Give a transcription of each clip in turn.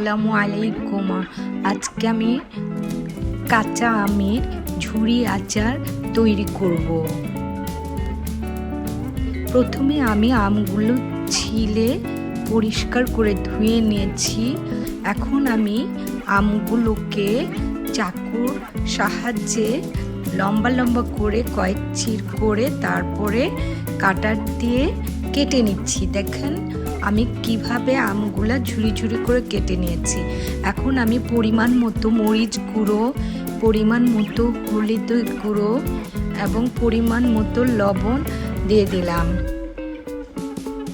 আসসালামু আলাইকুম। আজকে আমি কাঁচা আমের ঝুরি আচার তৈরি করব। প্রথমে আমি আমগুলো ছিলে পরিষ্কার করে ধুয়ে নিয়েছি। এখন আমি আমগুলোকে চাকুর সাহায্যে লম্বা লম্বা করে কয়েক চির করে তারপরে কাটার দিয়ে কেটে নিচ্ছি। দেখেন আমি কিভাবে আমগুলা ঝুরি ঝুরি করে কেটে নিয়েছি। এখন আমি পরিমাণ মতো মরিচ গুঁড়ো, পরিমাণ মতো হলুদ গুঁড়ো এবং পরিমাণ মতো লবণ দিয়ে দিলাম।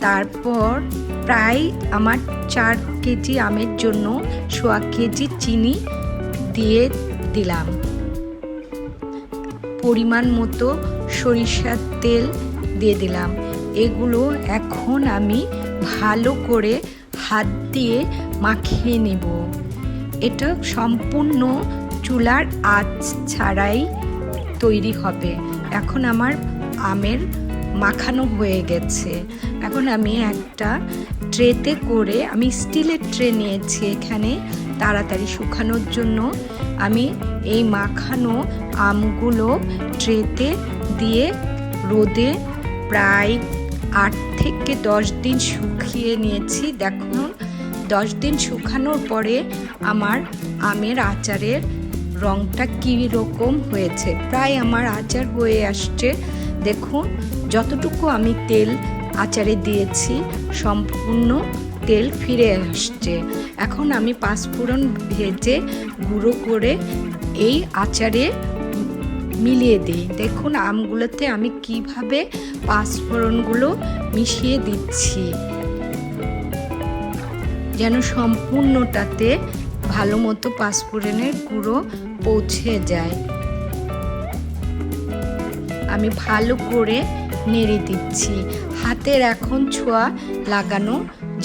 তারপর প্রায় আমার 4 কেজি আমের জন্য 1.25 কেজি চিনি দিয়ে দিলাম। পরিমাণ মতো সরিষার তেল দিয়ে দিলাম। এগুলো এখন আমি ভালো করে হাত দিয়ে মাখিয়ে নেব। এটা সম্পূর্ণ চুলার আঁচ ছাড়াই তৈরি হবে। এখন আমার আমের মাখানো হয়ে গেছে। এখন আমি একটা ট্রেতে করে, আমি স্টিলের ট্রে নিয়েছি এখানে তাড়াতাড়ি শুকানোর জন্য। আমি এই মাখানো আমগুলো ট্রেতে দিয়ে রোদে প্রায় 8 থেকে 10 দিন শুকিয়ে নিয়েছি। দেখুন 10 দিন শুকানোর পরে আমার আমের আচারের রংটা কী রকম হয়েছে। প্রায় আমার আচার হয়ে আসছে। দেখুন যতটুকু আমি তেল আচারে দিয়েছি সম্পূর্ণ তেল ফিরে আসছে। এখন আমি 5 ফোড়ন ভেজে গুঁড়ো করে এই আচারে মিলিয়ে দিই। দেখুন আমগুলোতে আমি কিভাবে 5 ফোড়নগুলো মিশিয়ে দিচ্ছি যেন সম্পূর্ণটাতে ভালো মতো 5 ফোড়নের গুঁড়ো পৌঁছে যায়। আমি ভালো করে নেড়ে দিচ্ছি। হাতের এখন ছোঁয়া লাগানো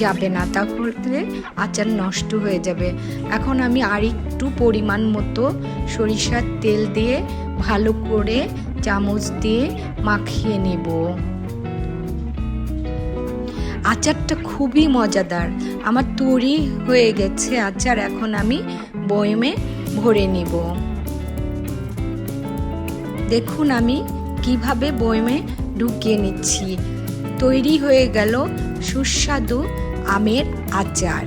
যাবে না, তাহলে আচার নষ্ট হয়ে যাবে। এখন আমি আরেকটু পরিমাণ মতো সরিষার তেল দিয়ে ভালো করে চামচ দিয়ে মাখিয়ে নেব। আচারটা খুবই মজাদার। আমার তৈরি হয়ে গেছে আচার। এখন আমি বয়মে ভরে নেব। দেখুন আমি কিভাবে বয়মে ঢুকিয়ে নিচ্ছি। তৈরি হয়ে গেল সুস্বাদু আমের আচার।